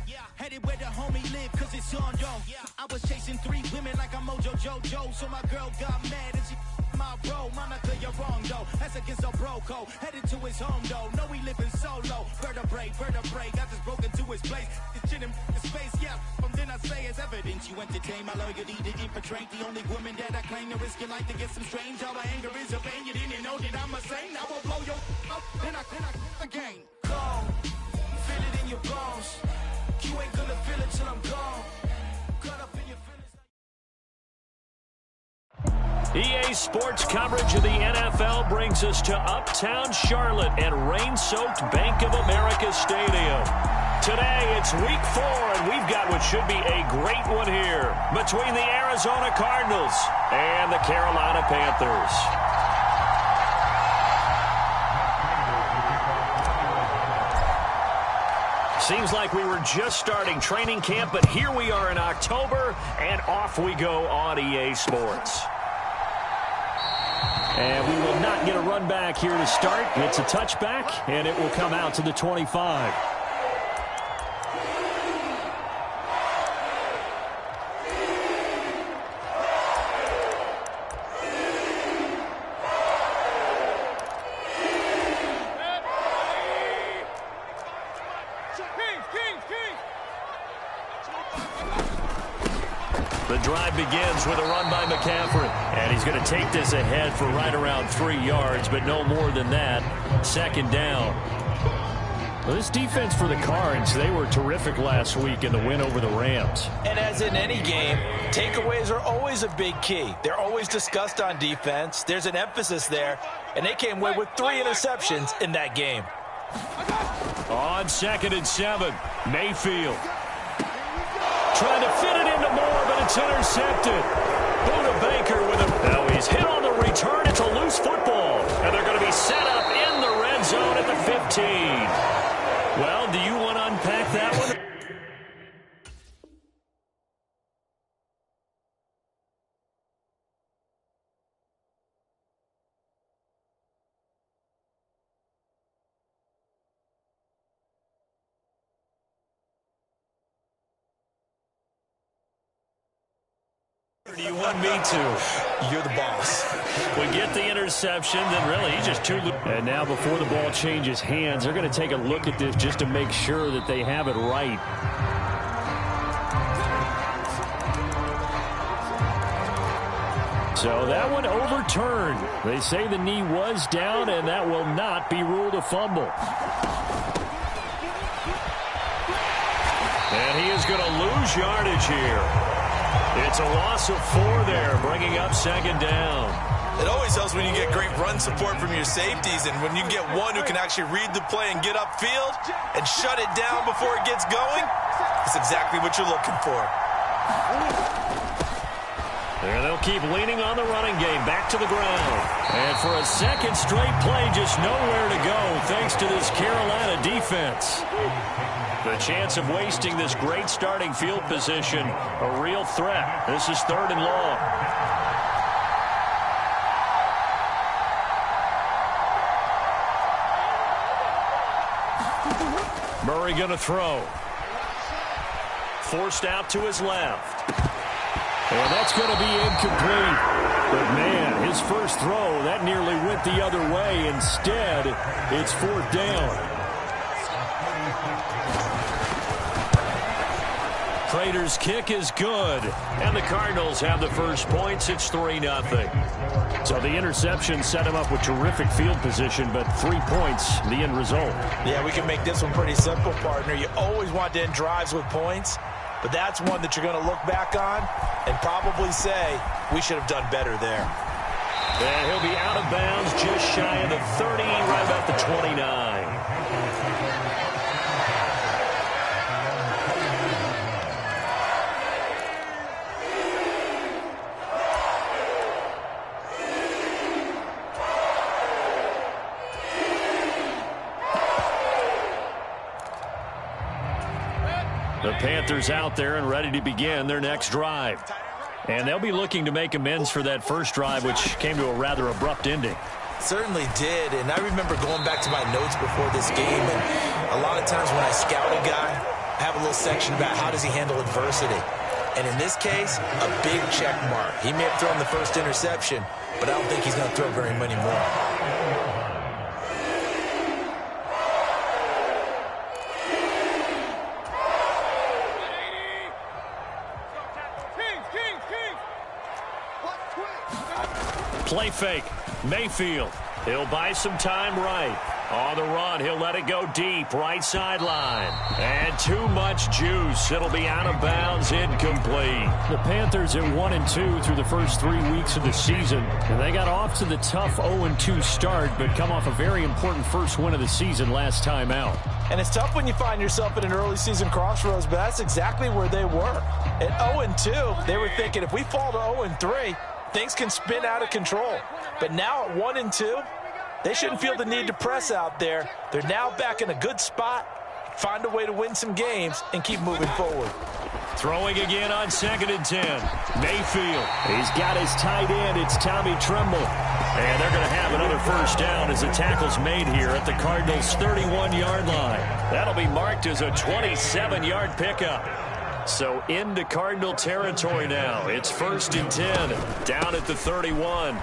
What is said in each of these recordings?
yo. Headed where the homie live, cause it's on, yo. I was chasing 3 women like I'm Mojo Jojo, so my girl got mad and she my bro. Monica, you're wrong, though. That's against a bro code. Headed to his home, though. No, he living solo. Vertebrae. Got just broken to his place. It's shit in his face, yeah. From then I say it's evidence. You entertain my loyalty to infiltrate. The only woman that I claim to risk your life to get some strange. All my anger is a pain. You didn't know that I'm a saint. I will blow your up, then I again. Go. Feel it in your bones. You ain't gonna feel it till I'm gone. Cut up in your feelings. EA Sports coverage of the NFL brings us to Uptown Charlotte at rain-soaked Bank of America Stadium. Today, it's Week 4, and we've got what should be a great one here between the Arizona Cardinals and the Carolina Panthers. Seems like we were just starting training camp, but here we are in October, and off we go on EA Sports. And we will not get a run back here to start. It's a touchback, and it will come out to the 25. The drive begins with a run by McCaffrey. And he's going to take this ahead for right around 3 yards, but no more than that. Second down. Well, this defense for the Cards, they were terrific last week in the win over the Rams. And as in any game, takeaways are always a big key. They're always discussed on defense. There's an emphasis there, and they came away with 3 interceptions in that game. On 2nd and 7, Mayfield. Trying to fit it into Moore, but it's intercepted. Buda Baker with him. Now he's hit on the return. It's a loose football. And they're going to be set up in the red zone at the 15. Well, do you want to unpack that one? Or do you want me to? You're the boss. We get the interception, then really he's just too... And now before the ball changes hands, they're going to take a look at this just to make sure that they have it right. So that one overturned. They say the knee was down, and that will not be ruled a fumble. And he is going to lose yardage here. It's a loss of 4 there, bringing up 2nd down. It always helps when you get great run support from your safeties, and when you get one who can actually read the play and get upfield and shut it down before it gets going, that's exactly what you're looking for. There they'll keep leaning on the running game, back to the ground. And for a second straight play, just nowhere to go, thanks to this Carolina defense. The chance of wasting this great starting field position, a real threat. This is 3rd and long. Murray going to throw. Forced out to his left. And that's going to be incomplete. But, man, his first throw, that nearly went the other way. Instead, it's 4th down. Prater's kick is good. And the Cardinals have the first points. It's 3-0. So the interception set him up with terrific field position, but 3 points, the end result. Yeah, we can make this one pretty simple, partner. You always want to end drives with points, but that's one that you're going to look back on and probably say, we should have done better there. And he'll be out of bounds just shy of the 30, right about the 29. The Panthers out there and ready to begin their next drive. And they'll be looking to make amends for that first drive, which came to a rather abrupt ending. Certainly did, and I remember going back to my notes before this game, and a lot of times when I scout a guy, I have a little section about how does he handle adversity. And in this case, a big check mark. He may have thrown the first interception, but I don't think he's going to throw very many more. Play fake. Mayfield. He'll buy some time right. On the run, he'll let it go deep, right sideline. And too much juice. It'll be out of bounds, incomplete. The Panthers at 1-2 through the first 3 weeks of the season. And they got off to the tough 0-2 start, but come off a very important first win of the season last time out. And it's tough when you find yourself at an early season crossroads, but that's exactly where they were. At 0-2, they were thinking if we fall to 0-3, things can spin out of control. But now at 1-2, they shouldn't feel the need to press out there. They're now back in a good spot, find a way to win some games, and keep moving forward. Throwing again on 2nd and 10. Mayfield. He's got his tight end. It's Tommy Tremble. And they're going to have another first down as the tackle's made here at the Cardinals' 31-yard line. That'll be marked as a 27-yard pickup. So into Cardinal territory now. It's 1st and 10, down at the 31.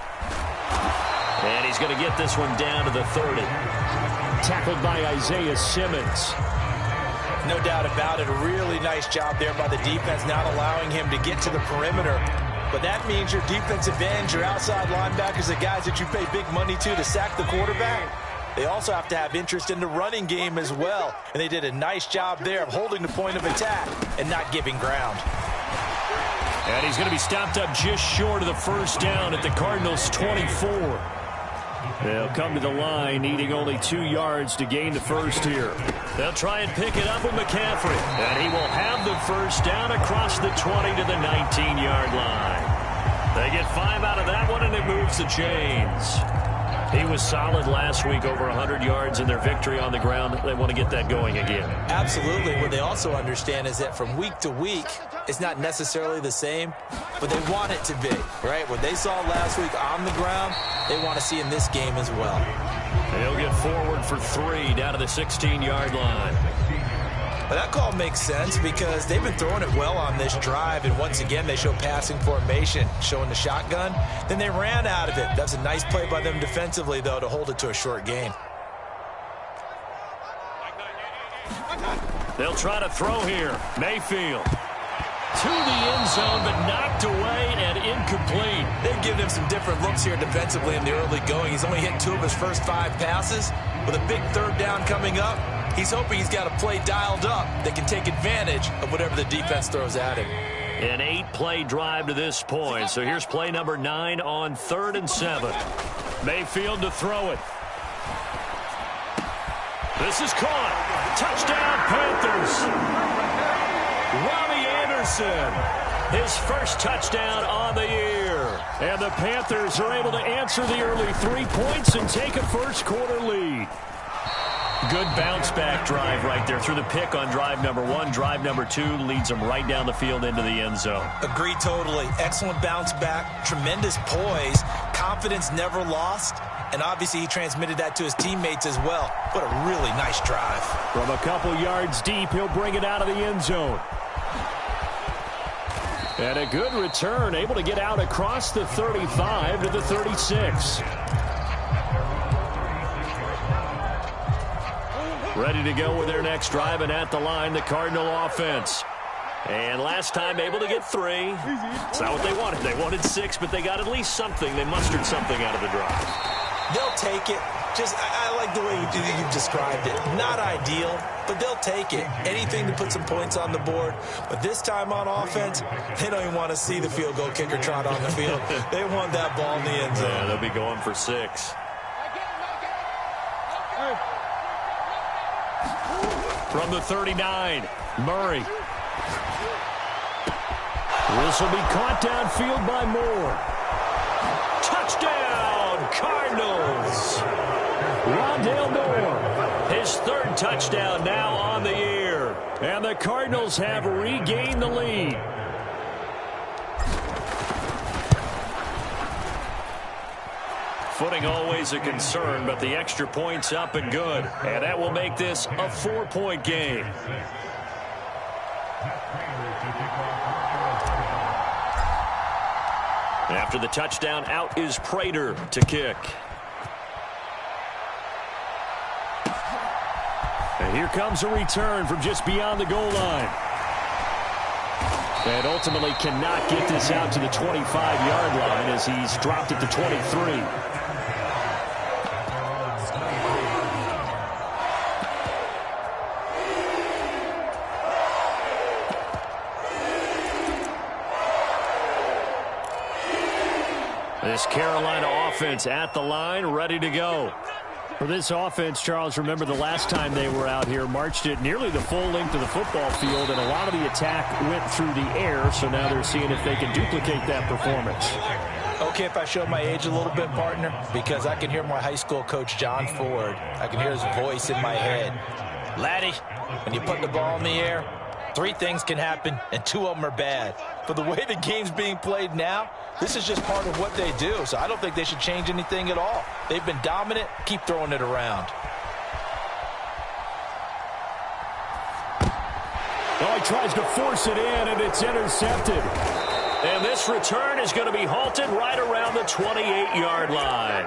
And he's going to get this one down to the 30. Tackled by Isaiah Simmons. No doubt about it. A really nice job there by the defense, not allowing him to get to the perimeter. But that means your defensive ends, your outside linebackers, the guys that you pay big money to sack the quarterback, they also have to have interest in the running game as well. And they did a nice job there of holding the point of attack and not giving ground. And he's going to be stopped up just short of the first down at the Cardinals' 24. They'll come to the line, needing only 2 yards to gain the first here. They'll try and pick it up with McCaffrey. And he will have the first down across the 20 to the 19-yard line. They get 5 out of that one, and it moves the chains. He was solid last week, over 100 yards in their victory on the ground. They want to get that going again. Absolutely. What they also understand is that from week to week, it's not necessarily the same, but they want it to be, right? What they saw last week on the ground, they want to see in this game as well. They'll get forward for 3 down to the 16-yard line. Well, that call makes sense because they've been throwing it well on this drive, and once again they show passing formation, showing the shotgun. Then they ran out of it. That's a nice play by them defensively, though, to hold it to a short gain. They'll try to throw here. Mayfield. To the end zone, but knocked away and incomplete. They've given him some different looks here defensively in the early going. He's only hit 2 of his first 5 passes. With a big 3rd down coming up, he's hoping he's got a play dialed up that can take advantage of whatever the defense throws at him. An 8-play drive to this point. So here's play number 9 on 3rd and 7. Mayfield to throw it. This is caught. Touchdown, Panthers. Robbie Anderson, his first touchdown on the year. And the Panthers are able to answer the early 3 points and take a first-quarter lead. Good bounce-back drive right there through the pick on drive number 1. Drive number 2 leads them right down the field into the end zone. Agree totally. Excellent bounce-back, tremendous poise, confidence never lost, and obviously he transmitted that to his teammates as well. What a really nice drive. From a couple yards deep, he'll bring it out of the end zone. And a good return, able to get out across the 35 to the 36. Ready to go with their next drive, and at the line, the Cardinal offense. And last time able to get 3. It's not what they wanted. They wanted 6, but they got at least something. They mustered something out of the drive. They'll take it. I like the way you've described it. Not ideal, but they'll take it. Anything to put some points on the board. But this time on offense, they don't even want to see the field goal kicker trot on the field. They want that ball in the end zone. Yeah, they'll be going for 6. From the 39, Murray. This will be caught downfield by Moore. Touchdown, Cardinals. Rondale Moore. His 3rd touchdown now on the year. And the Cardinals have regained the lead. Footing always a concern, but the extra point's up and good. And that will make this a 4-point game. After the touchdown, out is Prater to kick. And here comes a return from just beyond the goal line. And ultimately cannot get this out to the 25-yard line as he's dropped it to 23. This Carolina offense at the line, ready to go. For this offense, Charles, remember the last time they were out here, marched it nearly the full length of the football field, and a lot of the attack went through the air, so now they're seeing if they can duplicate that performance. Okay, if I show my age a little bit, partner, because I can hear my high school coach, John Ford. I can hear his voice in my head. Laddie, when you put the ball in the air, 3 things can happen, and 2 of them are bad. For the way the game's being played now, this is just part of what they do, so I don't think they should change anything at all. They've been dominant. Keep throwing it around. Oh, he tries to force it in, and it's intercepted. And this return is going to be halted right around the 28-yard line.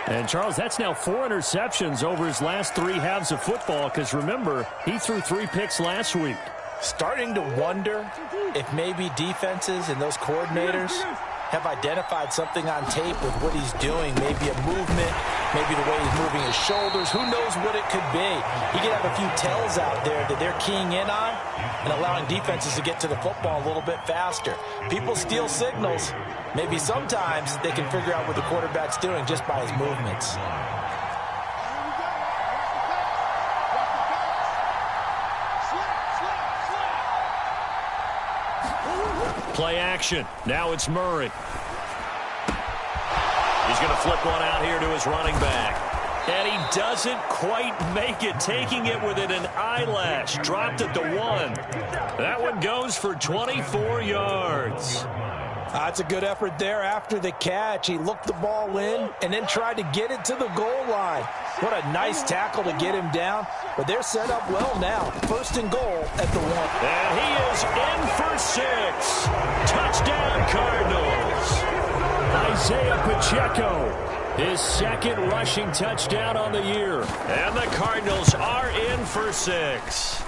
And, Charles, that's now 4 interceptions over his last 3 halves of football, because, remember, he threw 3 picks last week. Starting to wonder if maybe defenses and those coordinators have identified something on tape with what he's doing. Maybe a movement, maybe the way he's moving his shoulders. Who knows what it could be? He could have a few tells out there that they're keying in on and allowing defenses to get to the football a little bit faster. People steal signals. Maybe sometimes they can figure out what the quarterback's doing just by his movements. Play action. Now it's Murray. He's going to flip one out here to his running back. And he doesn't quite make it, taking it within an eyelash. Dropped it to 1. That one goes for 24 yards. That's a good effort there after the catch. He looked the ball in and then tried to get it to the goal line. What a nice tackle to get him down. But they're set up well now. 1st and goal at the 1. And he is in for 6. Touchdown, Cardinals. Isaiah Pacheco, his 2nd rushing touchdown on the year. And the Cardinals are in for 6.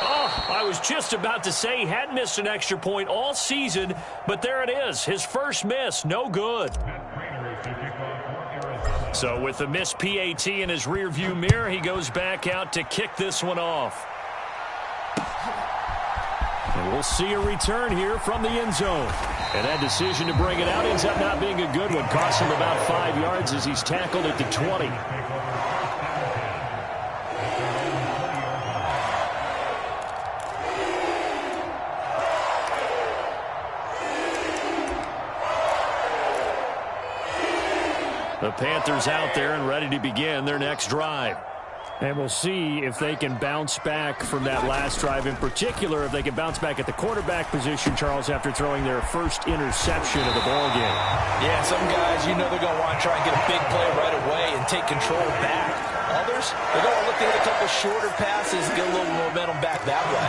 Oh, I was just about to say he hadn't missed an extra point all season, but there it is. His first miss, no good. So with the missed PAT in his rearview mirror, he goes back out to kick this one off. And we'll see a return here from the end zone. And that decision to bring it out ends up not being a good one. Cost him about 5 yards as he's tackled at the 20. The Panthers out there and ready to begin their next drive. And we'll see if they can bounce back from that last drive. In particular, if they can bounce back at the quarterback position, Charles, after throwing their first interception of the ballgame. Yeah, some guys, you know they're going to want to try and get a big play right away and take control back. Others, they're going to look to hit a couple shorter passes and get a little momentum back that way.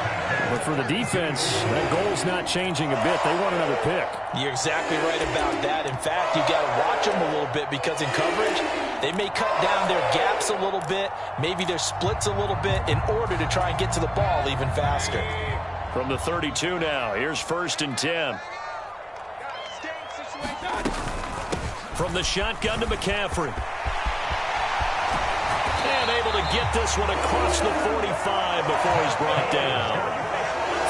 But for the defense, that goal's not changing a bit. They want another pick. You're exactly right about that. In fact, you've got to watch them a little bit because in coverage, they may cut down their gaps a little bit, maybe their splits a little bit in order to try and get to the ball even faster. From the 32 now, here's 1st and 10. From the shotgun to McCaffrey. And able to get this one across the 45 before he's brought down.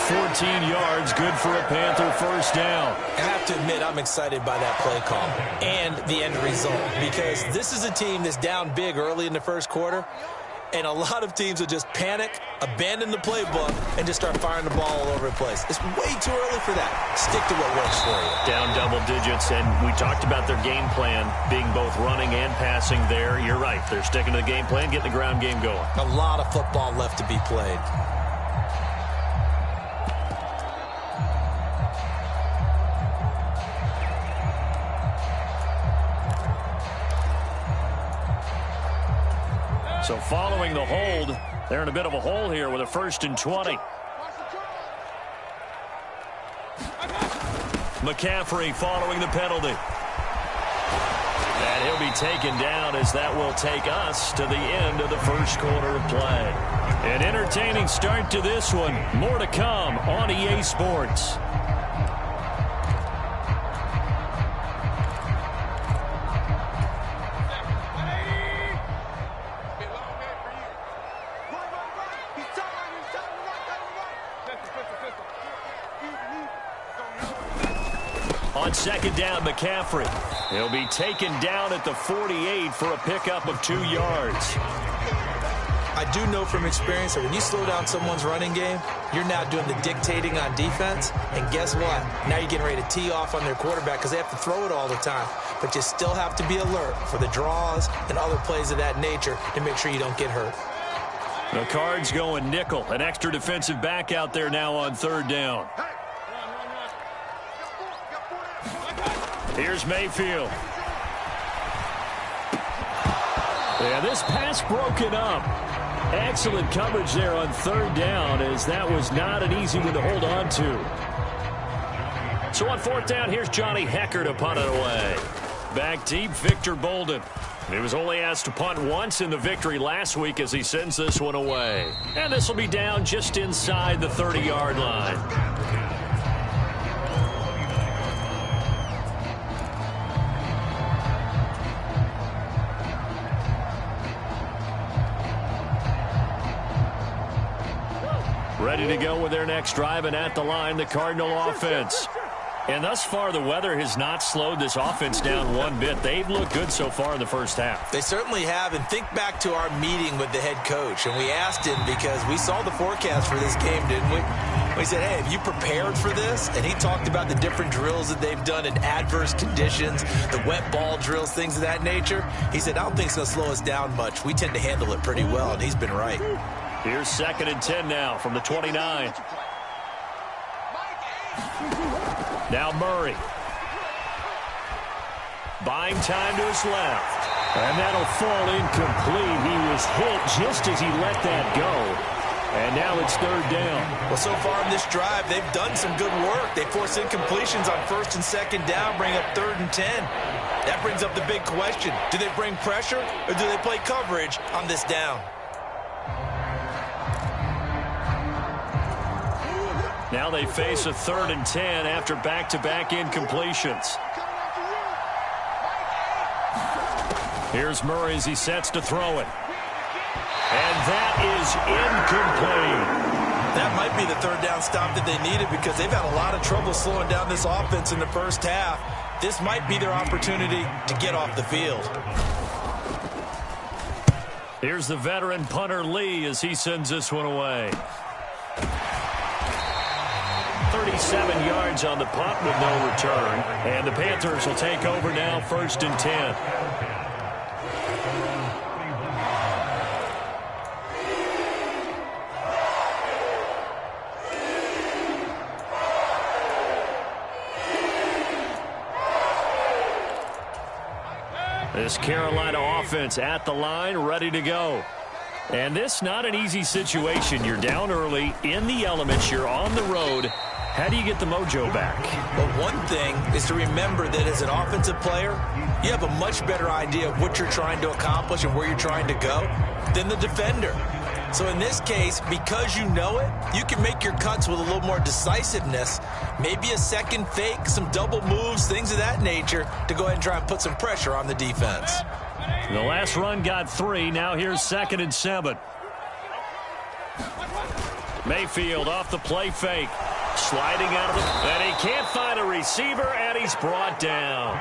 14 yards, good for a Panther first down. I have to admit, I'm excited by that play call and the end result because this is a team that's down big early in the first quarter, and a lot of teams will just panic, abandon the playbook, and just start firing the ball all over the place. It's way too early for that. Stick to what works for you. Down double digits, and we talked about their game plan being both running and passing there. You're right. They're sticking to the game plan, getting the ground game going. A lot of football left to be played. So following the hold, they're in a bit of a hole here with a 1st and 20. McCaffrey following the penalty. And he'll be taken down as that will take us to the end of the first quarter of play. An entertaining start to this one. More to come on EA Sports. On second down, McCaffrey. He'll be taken down at the 48 for a pickup of 2 yards. I do know from experience that when you slow down someone's running game, you're now doing the dictating on defense. And guess what? Now you're getting ready to tee off on their quarterback because they have to throw it all the time. But you still have to be alert for the draws and other plays of that nature to make sure you don't get hurt. The Cards going nickel. An extra defensive back out there now on third down. Here's Mayfield. And this pass broken up. Excellent coverage there on third down, as that was not an easy one to hold on to. So on fourth down, here's Johnny Hecker to punt it away. Back deep, Victor Bolden. He was only asked to punt once in the victory last week as he sends this one away. And this will be down just inside the 30-yard line. Ready to go with their next drive, and at the line, the Cardinal offense. And thus far, the weather has not slowed this offense down one bit. They've looked good so far in the first half. They certainly have, and think back to our meeting with the head coach, and we asked him because we saw the forecast for this game, didn't we? We said, hey, have you prepared for this? And he talked about the different drills that they've done in adverse conditions, the wet ball drills, things of that nature. He said, I don't think it's going to slow us down much. We tend to handle it pretty well, and he's been right. Here's 2nd and 10 now from the 29. Now Murray. Buying time to his left. And that'll fall incomplete. He was hit just as he let that go. And now it's third down. Well, so far in this drive, they've done some good work. They force incompletions on 1st and 2nd down, bring up 3rd and 10. That brings up the big question. Do they bring pressure or do they play coverage on this down? Now they face a 3rd and 10 after back-to-back incompletions. Here's Murray as he sets to throw it. And that is incomplete. That might be the 3rd down stop that they needed because they've had a lot of trouble slowing down this offense in the first half. This might be their opportunity to get off the field. Here's the veteran punter Lee as he sends this one away. 37 yards on the punt with no return. And the Panthers will take over now, 1st and 10. This Carolina offense at the line, ready to go. And this not an easy situation. You're down early, in the elements, you're on the road. How do you get the mojo back? Well, one thing is to remember that as an offensive player, you have a much better idea of what you're trying to accomplish and where you're trying to go than the defender. So in this case, because you know it, you can make your cuts with a little more decisiveness, maybe a second fake, some double moves, things of that nature, to go ahead and try and put some pressure on the defense. The last run got 3. Now here's 2nd and 7. Mayfield off the play fake. Sliding out of the... And he can't find a receiver, and he's brought down.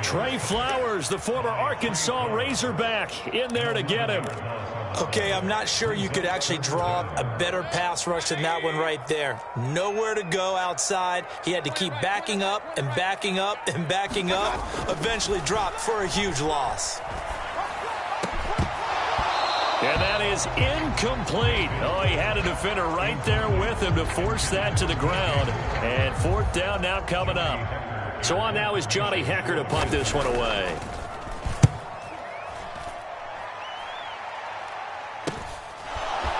Trey Flowers, the former Arkansas Razorback, in there to get him. Okay, I'm not sure you could actually draw up a better pass rush than that one right there. Nowhere to go outside. He had to keep backing up and backing up and backing up. Eventually dropped for a huge loss. And that is incomplete. Oh, he had a defender right there with him to force that to the ground. And 4th down now coming up. So on now is Johnny Hecker to punt this one away.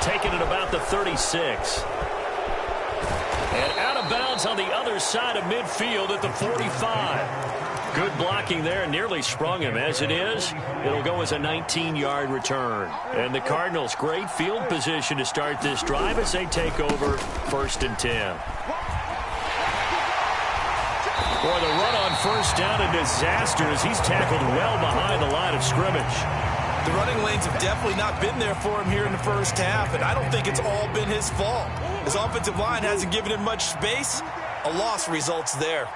Taking it about the 36. And out of bounds on the other side of midfield at the 45. Good blocking there, nearly sprung him. As it is, it'll go as a 19-yard return. And the Cardinals, great field position to start this drive as they take over 1st and 10. Boy, the run on first down, a disaster as he's tackled well behind the line of scrimmage. The running lanes have definitely not been there for him here in the first half, and I don't think it's all been his fault. His offensive line hasn't given him much space. A loss results there.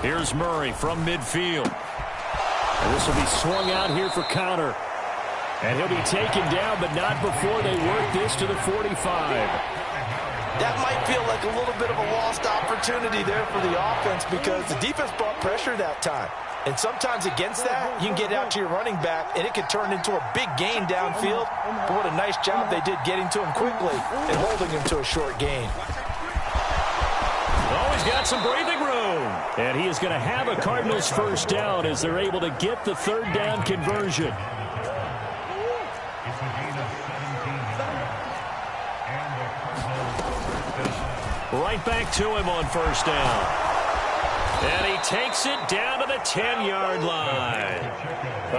Here's Murray from midfield. And this will be swung out here for counter. And he'll be taken down, but not before they work this to the 45. That might feel like a little bit of a lost opportunity there for the offense because the defense brought pressure that time. And sometimes against that, you can get out to your running back, and it can turn into a big gain downfield. But what a nice job they did getting to him quickly and holding him to a short gain. Oh, he's got some breathing room. And he is going to have a Cardinals first down as they're able to get the 3rd down conversion. Right back to him on first down. And he takes it down to the 10-yard line.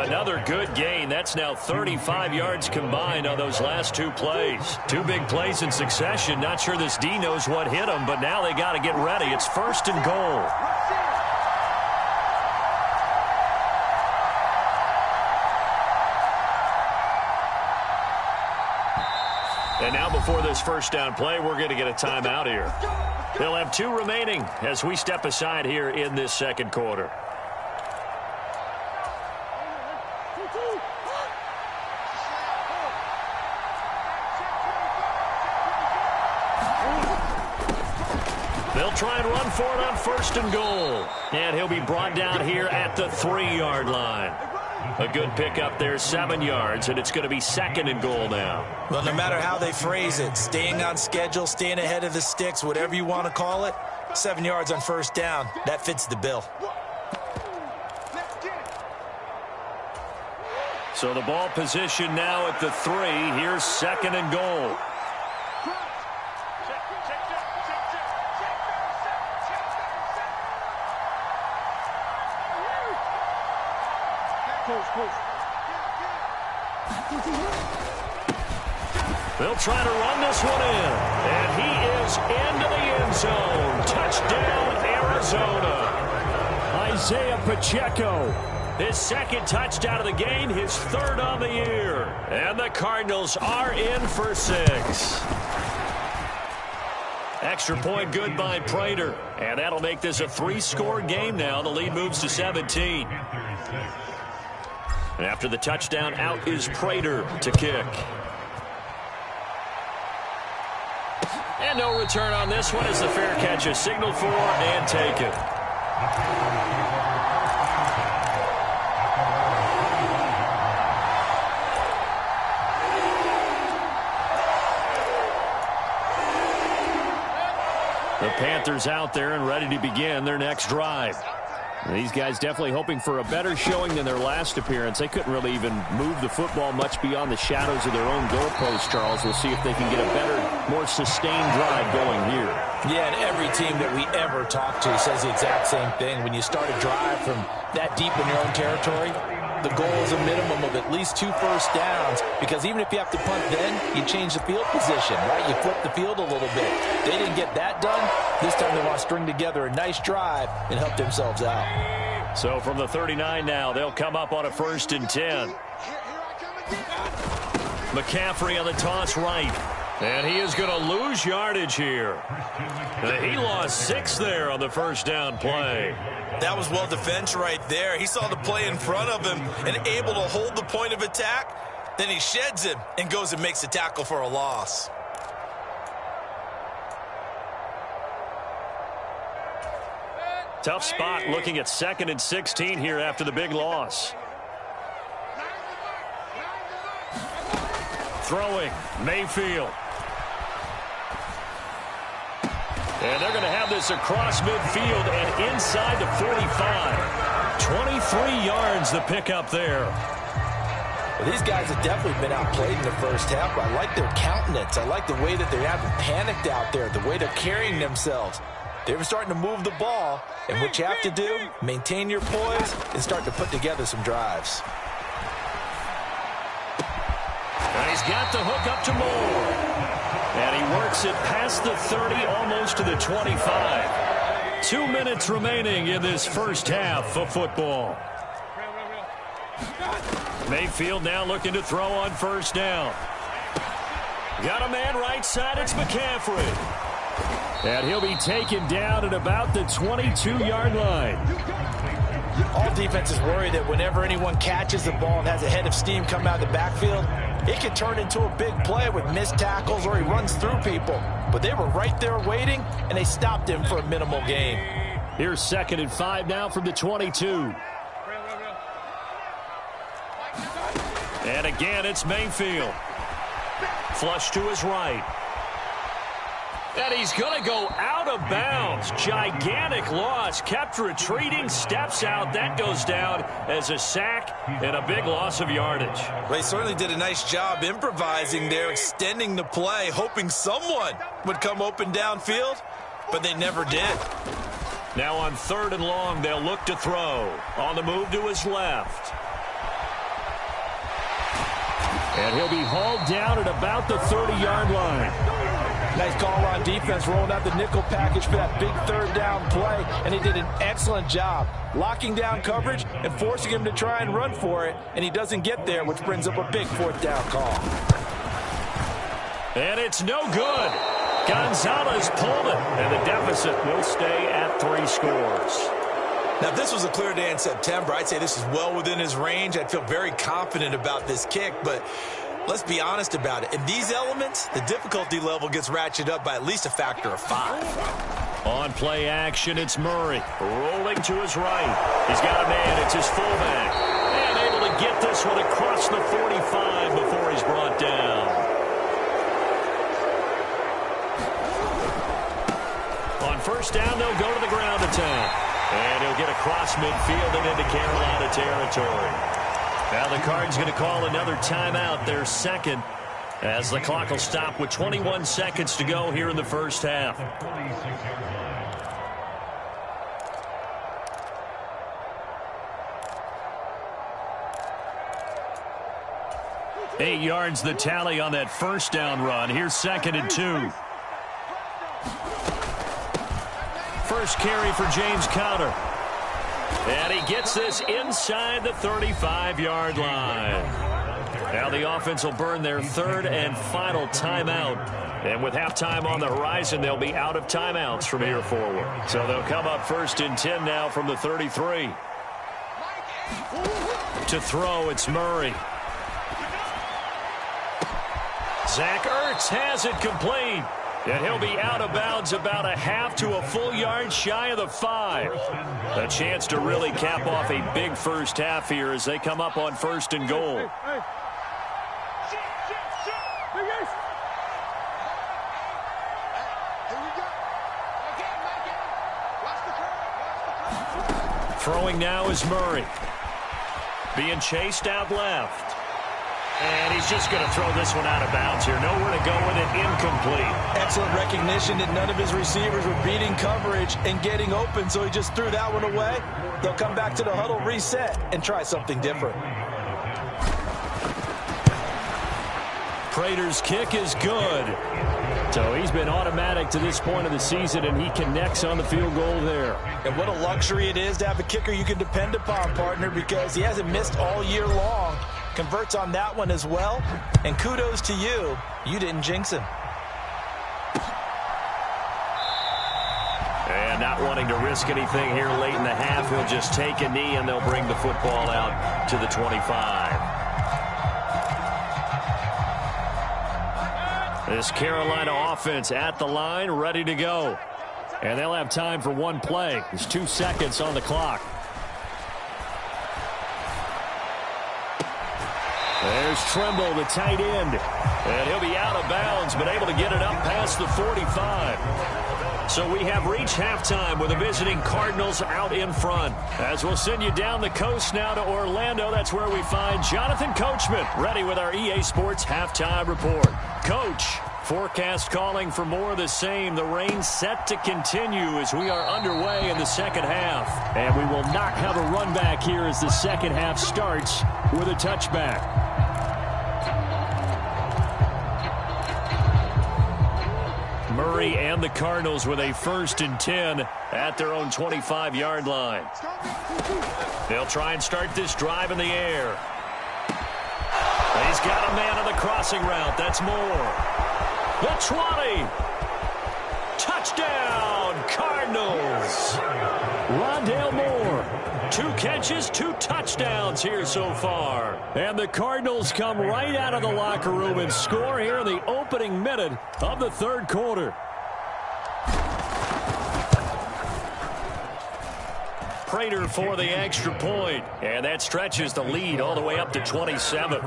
Another good gain. That's now 35 yards combined on those last 2 plays. 2 big plays in succession. Not sure this D knows what hit him, but now they got to get ready. It's 1st and goal. And now before this first down play, we're going to get a timeout here. They'll have 2 remaining as we step aside here in this 2nd quarter. They'll try and run for it on 1st and goal. And he'll be brought down here at the 3-yard line. A good pickup there, 7 yards, and it's going to be 2nd and goal now. Well, no matter how they phrase it, staying on schedule, staying ahead of the sticks, whatever you want to call it, 7 yards on first down, that fits the bill. So the ball position now at the 3. Here's 2nd and goal. They'll try to run this one in. And he is into the end zone. Touchdown, Arizona. Isaiah Pacheco. His 2nd touchdown of the game, his 3rd on the year. And the Cardinals are in for 6. Extra point good by Prater. And that'll make this a 3-score game now. The lead moves to 17. And after the touchdown, out is Prater to kick. And no return on this one as the fair catch is signaled for and taken. The Panthers out there and ready to begin their next drive. These guys definitely hoping for a better showing than their last appearance. They couldn't really even move the football much beyond the shadows of their own goalpost, Charles. We'll see if they can get a better, more sustained drive going here. Yeah, and every team that we ever talk to says the exact same thing. When you start a drive from that deep in your own territory, the goal is a minimum of at least 2 first downs, because even if you have to punt then, you change the field position, right? You flip the field a little bit. They didn't get that done. This time they want to string together a nice drive and help themselves out. So from the 39 now, they'll come up on a 1st and 10. McCaffrey on the toss right. And he is going to lose yardage here. He lost 6 there on the first down play. That was well defended right there. He saw the play in front of him and able to hold the point of attack. Then he sheds him and goes and makes a tackle for a loss. Tough spot looking at 2nd and 16 here after the big loss. Throwing, Mayfield. And they're going to have this across midfield and inside the 45. 23 yards the pickup there. These guys have definitely been outplayed in the first half, but I like their countenance. I like the way that they haven't panicked out there, the way they're carrying themselves. They're starting to move the ball, and what you have to do, maintain your poise and start to put together some drives. And he's got the hook up to Moore. And he works it past the 30, almost to the 25. 2 minutes remaining in this first half of football. Mayfield now looking to throw on first down. Got a man right side, it's McCaffrey. And he'll be taken down at about the 22-yard line. All defenses worry that whenever anyone catches the ball and has a head of steam come out of the backfield, it can turn into a big play with missed tackles or he runs through people. But they were right there waiting, and they stopped him for a minimal gain. Here's 2nd and 5 now from the 22. And again, it's Mayfield. Flush to his right. And he's going to go out of bounds. Gigantic loss. Kept retreating. Steps out. That goes down as a sack and a big loss of yardage. They certainly did a nice job improvising there, extending the play, hoping someone would come open downfield, but they never did. Now on 3rd and long, they'll look to throw. On the move to his left. And he'll be hauled down at about the 30-yard line. Nice call on defense, rolling out the nickel package for that big 3rd down play, and he did an excellent job locking down coverage and forcing him to try and run for it, and he doesn't get there, which brings up a big 4th down call. And it's no good. Gonzalez pulled it, and the deficit will stay at 3 scores. Now, if this was a clear day in September, I'd say this is well within his range. I'd feel very confident about this kick, but let's be honest about it. In these elements, the difficulty level gets ratcheted up by at least a factor of 5. On play action, it's Murray. Rolling to his right. He's got a man. It's his fullback. And able to get this one across the 45 before he's brought down. On first down, they'll go to the ground attack. And he'll get across midfield and into Carolina territory. Now the Cards going to call another timeout, their 2nd, as the clock will stop with 21 seconds to go here in the first half. Eight yards the tally on that first down run. Here's 2nd and 2. First carry for James Conner. And he gets this inside the 35-yard line. Now the offense will burn their 3rd and final timeout. And with halftime on the horizon, they'll be out of timeouts from here forward. So they'll come up 1st and 10 now from the 33. To throw, it's Murray. Zach Ertz has it complete. And he'll be out of bounds about a half to a full yard shy of the 5. A chance to really cap off a big first half here as they come up on 1st and goal. Throwing now is Murray. Being chased out left. And he's just going to throw this one out of bounds here. Nowhere to go with it. Incomplete. Excellent recognition that none of his receivers were beating coverage and getting open, so he just threw that one away. They'll come back to the huddle, reset, and try something different. Prater's kick is good. So he's been automatic to this point of the season, and he connects on the field goal there. And what a luxury it is to have a kicker you can depend upon, partner, because he hasn't missed all year long. Converts on that one as well. And kudos to you. You didn't jinx him. And not wanting to risk anything here late in the half, he'll just take a knee, and they'll bring the football out to the 25. This Carolina offense at the line, ready to go. And they'll have time for one play. There's 2 seconds on the clock. There's Trimble, the tight end. And he'll be out of bounds, but able to get it up past the 45. So we have reached halftime with the visiting Cardinals out in front. As we'll send you down the coast now to Orlando, that's where we find Jonathan Coachman, ready with our EA Sports halftime report. Coach, forecast calling for more of the same. The rain set to continue as we are underway in the second half. And we will not have a run back here as the second half starts with a touchback. Murray and the Cardinals with a 1st and 10 at their own 25-yard line. They'll try and start this drive in the air. He's got a man on the crossing route. That's Moore. The 20. Touchdown, Cardinals. Rondale Moore. 2 catches, 2 touchdowns here so far. And the Cardinals come right out of the locker room and score here in the opening minute of the third quarter. Prater for the extra point. And that stretches the lead all the way up to 27.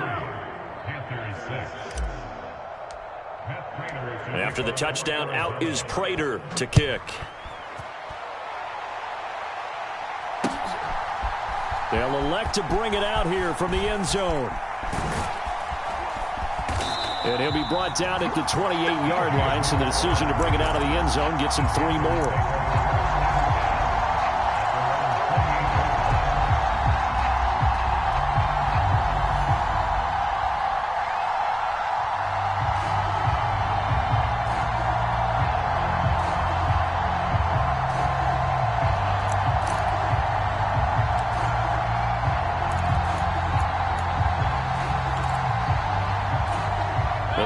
After the touchdown, out is Prater to kick. They'll elect to bring it out here from the end zone. And he'll be brought down at the 28-yard line, so the decision to bring it out of the end zone gets him 3 more.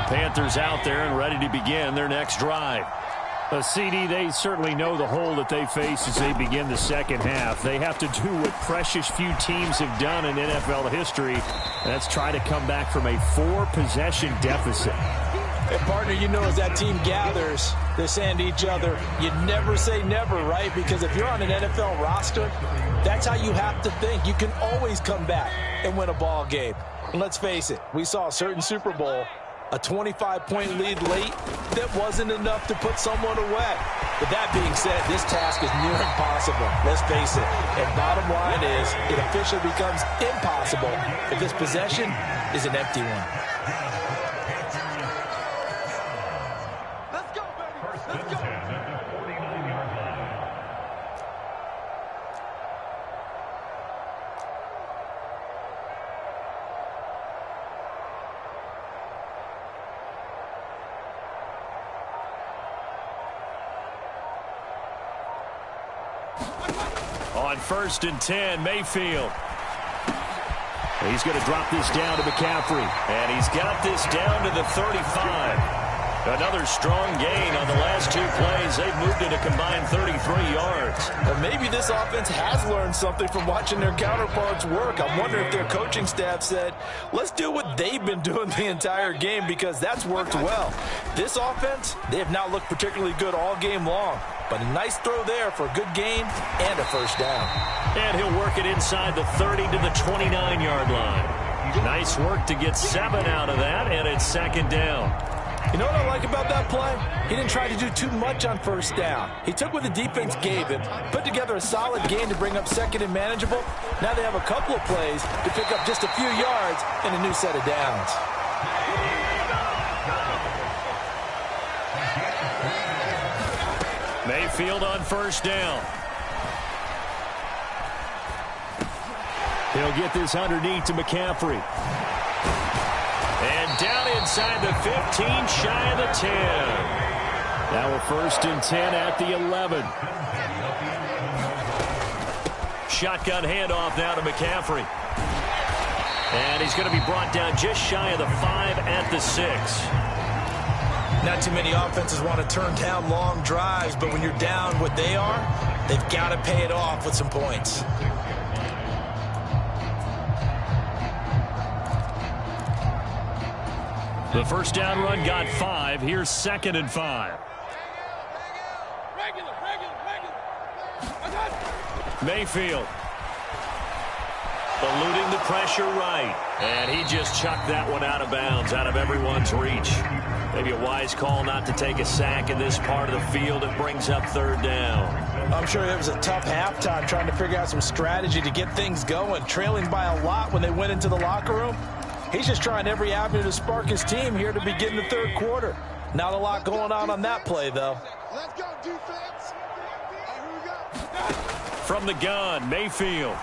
Panthers out there and ready to begin their next drive. CD, they certainly know the hole that they face as they begin the second half. They have to do what precious few teams have done in NFL history. That's try to come back from a 4-possession deficit. Hey, partner, you know as that team gathers, they're saying to each other, you never say never, right? Because if you're on an NFL roster, that's how you have to think. You can always come back and win a ball game. And let's face it, we saw a certain Super Bowl, a 25-point lead late that wasn't enough to put someone away. But that being said, this task is near impossible. Let's face it. And bottom line is, it officially becomes impossible if this possession is an empty one. Let's go, baby. Let's go. On 1st and 10, Mayfield. He's going to drop this down to McCaffrey. And he's got this down to the 35. Another strong gain on the last 2 plays. They've moved it a combined 33 yards. Well, maybe this offense has learned something from watching their counterparts work. I wonder if their coaching staff said, let's do what they've been doing the entire game, because that's worked well. This offense, they have not looked particularly good all game long. But a nice throw there for a good gain and a 1st down. And he'll work it inside the 30 to the 29-yard line. Nice work to get 7 out of that, and it's 2nd down. You know what I like about that play? He didn't try to do too much on 1st down. He took what the defense gave him, put together a solid gain to bring up 2nd and manageable. Now they have a couple of plays to pick up just a few yards and a new set of downs. Mayfield on 1st down. He'll get this underneath to McCaffrey. And down inside the 15, shy of the 10. Now a 1st and 10 at the 11. Shotgun handoff now to McCaffrey. And he's going to be brought down just shy of the 5 at the 6. Not too many offenses want to turn down long drives, but when you're down what they are, they've got to pay it off with some points. The 1st down run got 5. Here's 2nd and 5. Mayfield. Eluding the pressure right. And he just chucked that one out of bounds, out of everyone's reach. Maybe a wise call not to take a sack in this part of the field. It brings up third down. I'm sure it was a tough halftime trying to figure out some strategy to get things going, trailing by a lot when they went into the locker room. He's just trying every avenue to spark his team here to begin the third quarter. Not a lot going on that play, though. Let's go, defense. Here we go. From the gun, Mayfield.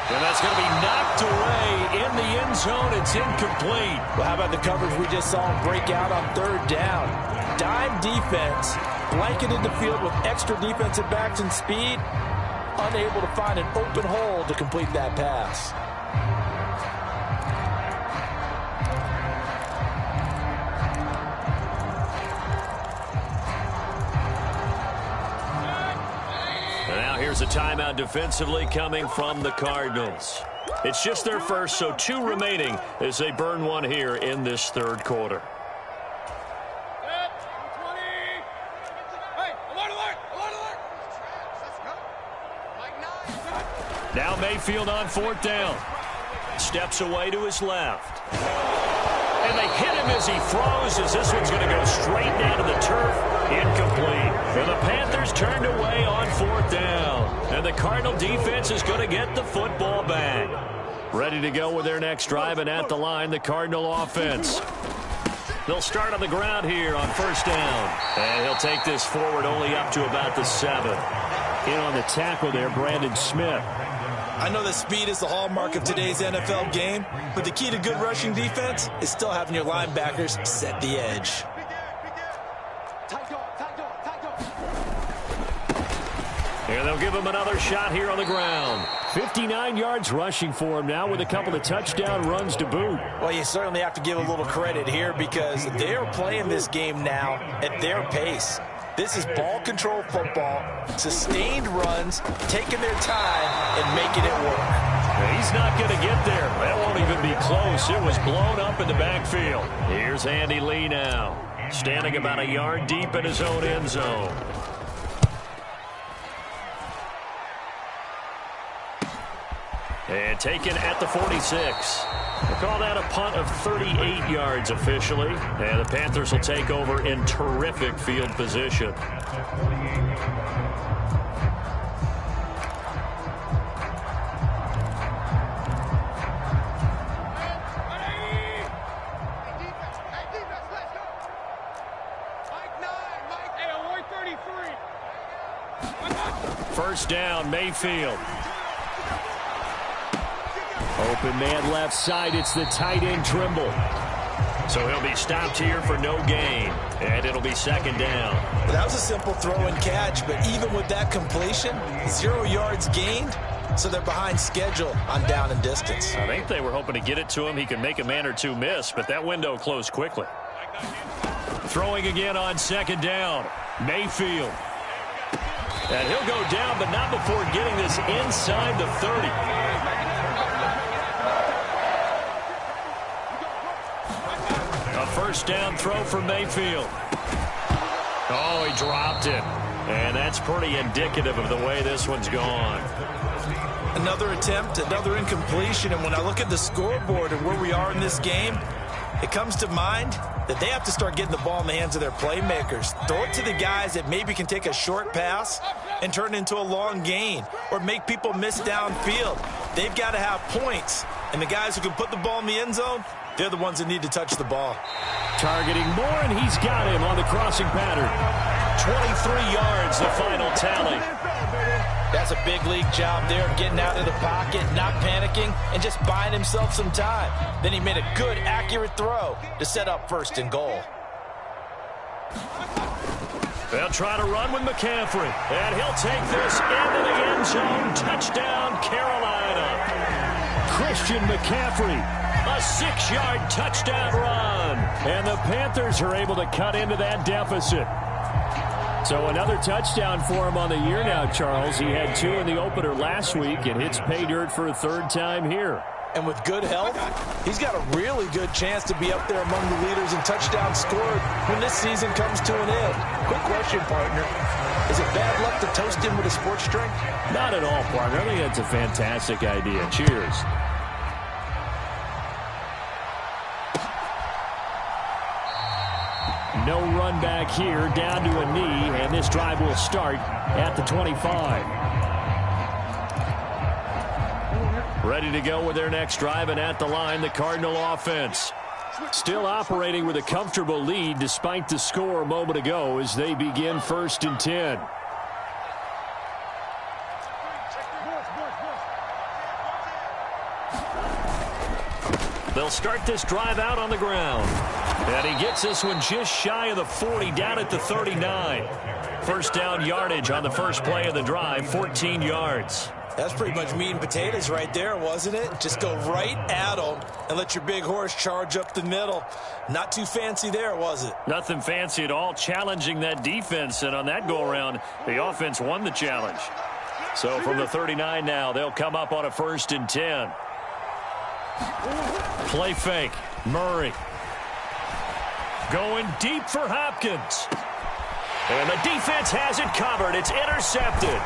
And that's going to be knocked away in the end zone. It's incomplete. Well, how about the coverage we just saw him break out on third down? Dime defense, blanketed the field with extra defensive backs and speed, unable to find an open hole to complete that pass. Here's a timeout defensively coming from the Cardinals. It's just their first, so 2 remaining as they burn one here in this third quarter. Now Mayfield on fourth down. Steps away to his left. And they hit him as he throws, as this one's going to go straight down to the turf. Incomplete. And the Panthers turned away on fourth down. And the Cardinal defense is going to get the football back. Ready to go with their next drive, and at the line, the Cardinal offense. They'll start on the ground here on first down. And he'll take this forward only up to about the 7. In on the tackle there, Brandon Smith. I know that speed is the hallmark of today's NFL game, but the key to good rushing defense is still having your linebackers set the edge. And they'll give him another shot here on the ground. 59 yards rushing for him now with a couple of touchdown runs to boot. Well, you certainly have to give a little credit here because they're playing this game now at their pace. This is ball control football, sustained runs, taking their time and making it work. He's not going to get there. That won't even be close. It was blown up in the backfield. Here's Andy Lee now, standing about a yard deep in his own end zone. And taken at the 46. We'll call that a punt of 38 yards officially. And the Panthers will take over in terrific field position. First down, Mayfield. Open man left side. It's the tight end, Trimble. So he'll be stopped here for no gain. And it'll be second down. That was a simple throw and catch, but even with that completion, 0 yards gained, so they're behind schedule on down and distance. I think they were hoping to get it to him. He could make a man or two miss, but that window closed quickly. Throwing again on second down, Mayfield. And he'll go down, but not before getting this inside the 30. A first down throw for Mayfield. Oh, he dropped it. And that's pretty indicative of the way this one's gone. Another attempt, another incompletion, and when I look at the scoreboard and where we are in this game, it comes to mind that they have to start getting the ball in the hands of their playmakers. Throw it to the guys that maybe can take a short pass and turn it into a long gain or make people miss downfield. They've got to have points, and the guys who can put the ball in the end zone, they're the ones that need to touch the ball. Targeting Moore, and he's got him on the crossing pattern. 23 yards, the final tally. That's a big league job there, getting out of the pocket, not panicking, and just buying himself some time. Then he made a good, accurate throw to set up first and goal. They'll try to run with McCaffrey, and he'll take this into the end zone. Touchdown, Carolina. Christian McCaffrey, a 6-yard touchdown run. And the Panthers are able to cut into that deficit. So another touchdown for him on the year now, Charles. He had 2 in the opener last week and hits pay dirt for a 3rd time here. And with good health, he's got a really good chance to be up there among the leaders in touchdowns scored when this season comes to an end. Quick question, partner. Is it bad luck to toast him with a sports drink? Not at all, partner. I think that's a fantastic idea. Cheers. No run back here, down to a knee, and this drive will start at the 25. Ready to go with their next drive, and at the line, the Cardinal offense. Still operating with a comfortable lead despite the score a moment ago as they begin 1st and 10. They'll start this drive out on the ground. And he gets this one just shy of the 40, down at the 39. First down yardage on the first play of the drive, 14 yards. That's pretty much meat and potatoes right there, wasn't it? Just go right at them and let your big horse charge up the middle. Not too fancy there, was it? Nothing fancy at all, challenging that defense. And on that go-around, the offense won the challenge. So from the 39 now, they'll come up on a 1st and 10. Play fake. Murray. Going deep for Hopkins. And the defense has it covered. It's intercepted.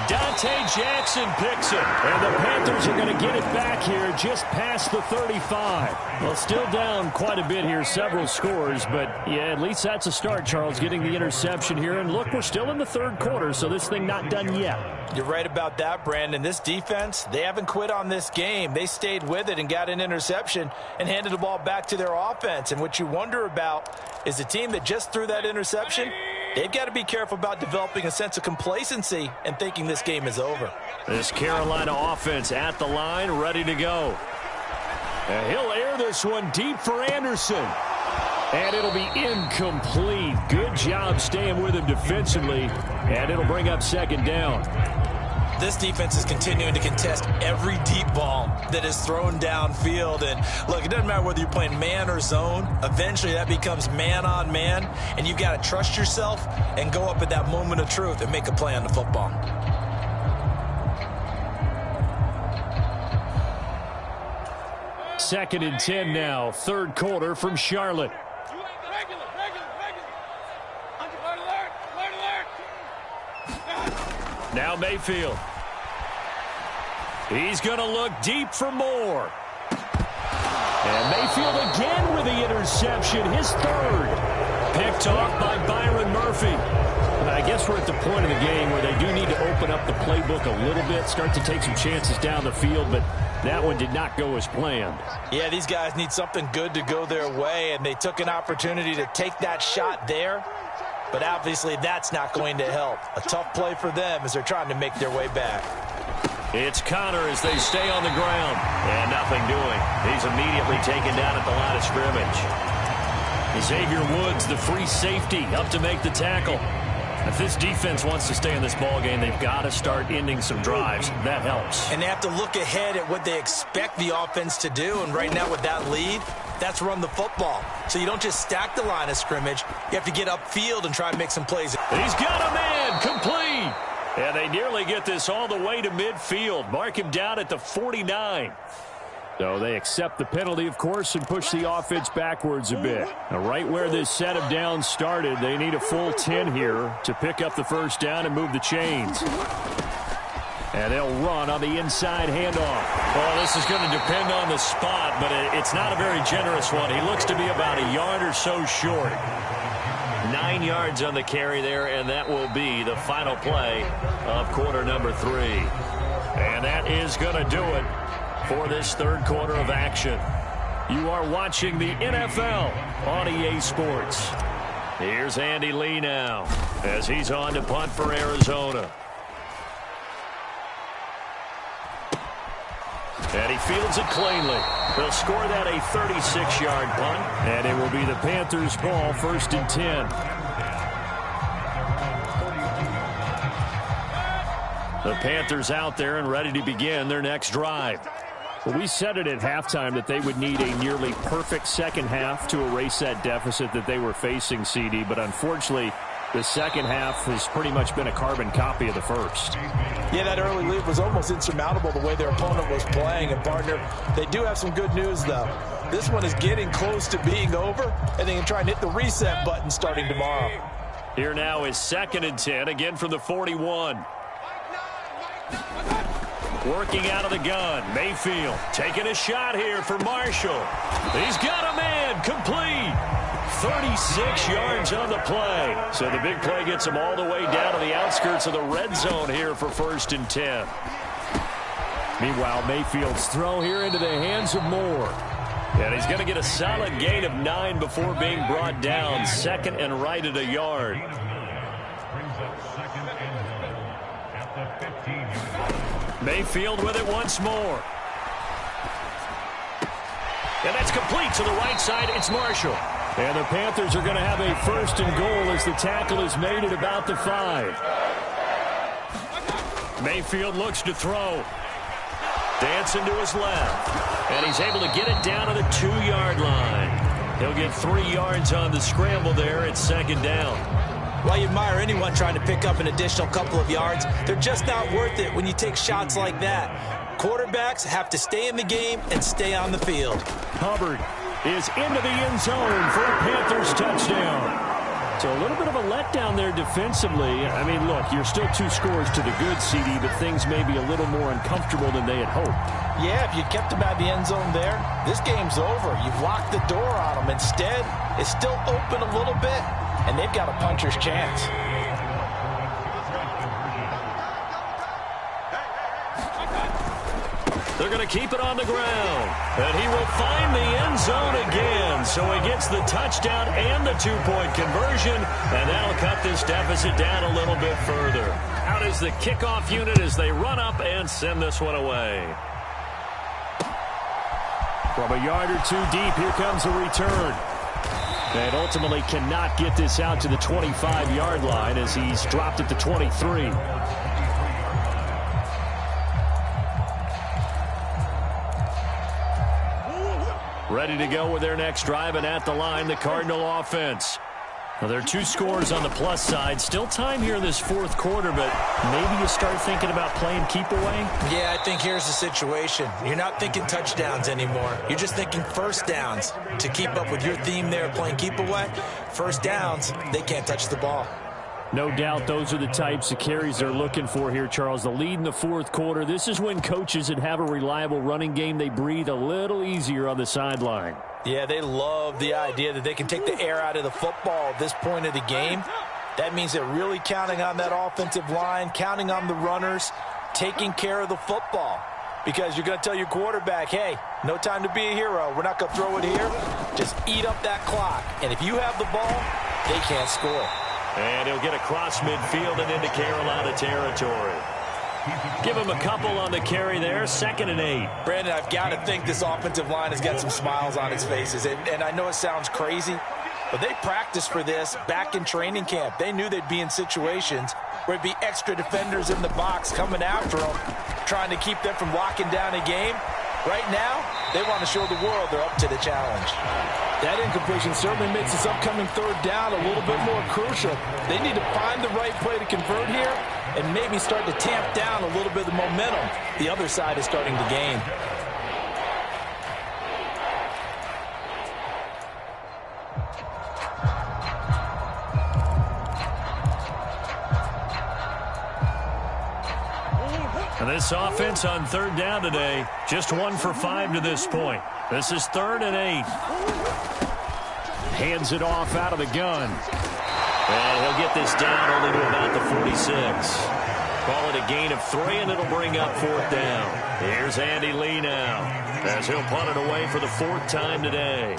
Dante Jackson picks it. And the Panthers are going to get it back here just past the 35. Well, still down quite a bit here, several scores. But, yeah, at least that's a start, Charles, getting the interception here. And, look, we're still in the 3rd quarter, so this thing not done yet. You're right about that, Brandon. This defense, they haven't quit on this game. They stayed with it and got an interception and handed the ball back to their offense. And what you wonder about is the team that just threw that interception, they've got to be careful about developing a sense of complacency and thinking this game is over. This Carolina offense at the line, ready to go. And he'll air this one deep for Anderson. And it'll be incomplete. Good job staying with him defensively. And it'll bring up 2nd down. This defense is continuing to contest every deep ball that is thrown downfield. And, look, it doesn't matter whether you're playing man or zone. Eventually that becomes man on man. And you've got to trust yourself and go up at that moment of truth and make a play on the football. Second and 10 now. 3rd quarter from Charlotte. Now Mayfield. He's going to look deep for more. And Mayfield again with the interception, his 3rd. Picked off by Byron Murphy. I guess we're at the point of the game where they do need to open up the playbook a little bit, start to take some chances down the field, but that one did not go as planned. Yeah, these guys need something good to go their way, and they took an opportunity to take that shot there. But obviously that's not going to help. A tough play for them as they're trying to make their way back. It's Connor as they stay on the ground. And nothing doing. He's immediately taken down at the line of scrimmage. Xavier Woods, the free safety, up to make the tackle. If this defense wants to stay in this ballgame, they've got to start ending some drives. That helps. And they have to look ahead at what they expect the offense to do. And right now with that lead, that's run the football. So you don't just stack the line of scrimmage. You have to get upfield and try and make some plays. He's got a man complete. And they nearly get this all the way to midfield. Mark him down at the 49. So they accept the penalty, of course, and push the offense backwards a bit. Now, right where this set of downs started, they need a full 10 here to pick up the 1st down and move the chains. And they'll run on the inside handoff. Well, this is going to depend on the spot, but it's not a very generous one. He looks to be about a yard or so short. 9 yards on the carry there, and that will be the final play of quarter number 3. And that is going to do it for this 3rd quarter of action. You are watching the NFL on EA Sports. Here's Andy Lee now as he's on to punt for Arizona. And he fields it cleanly. They'll score that a 36-yard punt, and it will be the Panthers' ball, 1st and 10. The Panthers out there and ready to begin their next drive. Well, we said it at halftime that they would need a nearly perfect second half to erase that deficit that they were facing, CD, but unfortunately, the second half has pretty much been a carbon copy of the first. Yeah, that early lead was almost insurmountable the way their opponent was playing. And, partner, they do have some good news, though. This one is getting close to being over, and they can try and hit the reset button starting tomorrow. Here now is 2nd and 10, again from the 41. Working out of the gun, Mayfield taking a shot here for Marshall. He's got a man complete. 36 yards on the play. So the big play gets him all the way down to the outskirts of the red zone here for 1st and 10. Meanwhile, Mayfield's throw here into the hands of Moore. And he's going to get a solid gain of 9 before being brought down. 2nd and right at a yard. Mayfield with it once more. And that's complete to the right side. It's Marshall. And the Panthers are going to have a 1st and goal as the tackle is made at about the 5. Mayfield looks to throw. Dancing to his left. And he's able to get it down to the 2-yard line. He'll get 3 yards on the scramble there. It's 2nd down. Well, you admire anyone trying to pick up an additional couple of yards. They're just not worth it when you take shots like that. Quarterbacks have to stay in the game and stay on the field. Hubbard is into the end zone for a Panthers touchdown. So a little bit of a letdown there defensively. I mean, look, you're still 2 scores to the good, CD, but things may be a little more uncomfortable than they had hoped. Yeah, if you kept them out of the end zone there, this game's over. You've locked the door on them. Instead, it's still open a little bit, and they've got a puncher's chance. They're going to keep it on the ground. And he will find the end zone again. So he gets the touchdown and the 2-point conversion. And that'll cut this deficit down a little bit further. Out is the kickoff unit as they run up and send this one away. From a yard or 2 deep, here comes a return. And ultimately cannot get this out to the 25-yard line as he's dropped at the 23. Ready to go with their next drive, and at the line, the Cardinal offense. Now, there are 2 scores on the plus side. Still time here in this 4th quarter, but maybe you start thinking about playing keep away? Yeah, I think here's the situation. You're not thinking touchdowns anymore. You're just thinking 1st downs. To keep up with your theme there, playing keep away, 1st downs, they can't touch the ball. No doubt those are the types of carries they're looking for here, Charles. The lead in the 4th quarter. This is when coaches that have a reliable running game, they breathe a little easier on the sideline. Yeah, they love the idea that they can take the air out of the football at this point of the game. That means they're really counting on that offensive line, counting on the runners, taking care of the football. Because you're going to tell your quarterback, hey, no time to be a hero. We're not going to throw it here. Just eat up that clock. And if you have the ball, they can't score. And he'll get across midfield and into Carolina territory. Give him a couple on the carry there. 2nd and 8. Brandon, I've got to think this offensive line has got some smiles on its faces. And I know it sounds crazy, but they practiced for this back in training camp. They knew they'd be in situations where it'd be extra defenders in the box coming after them, trying to keep them from locking down a game. Right now, they want to show the world they're up to the challenge. That incompletion certainly makes this upcoming 3rd down a little bit more crucial. They need to find the right play to convert here and maybe start to tamp down a little bit of the momentum the other side is starting to gain. And this offense on 3rd down today, just 1 for 5 to this point. This is 3rd and 8. Hands it off out of the gun. And he'll get this down only to about the 46. Call it a gain of 3, and it'll bring up 4th down. Here's Andy Lee now, as he'll punt it away for the 4th time today.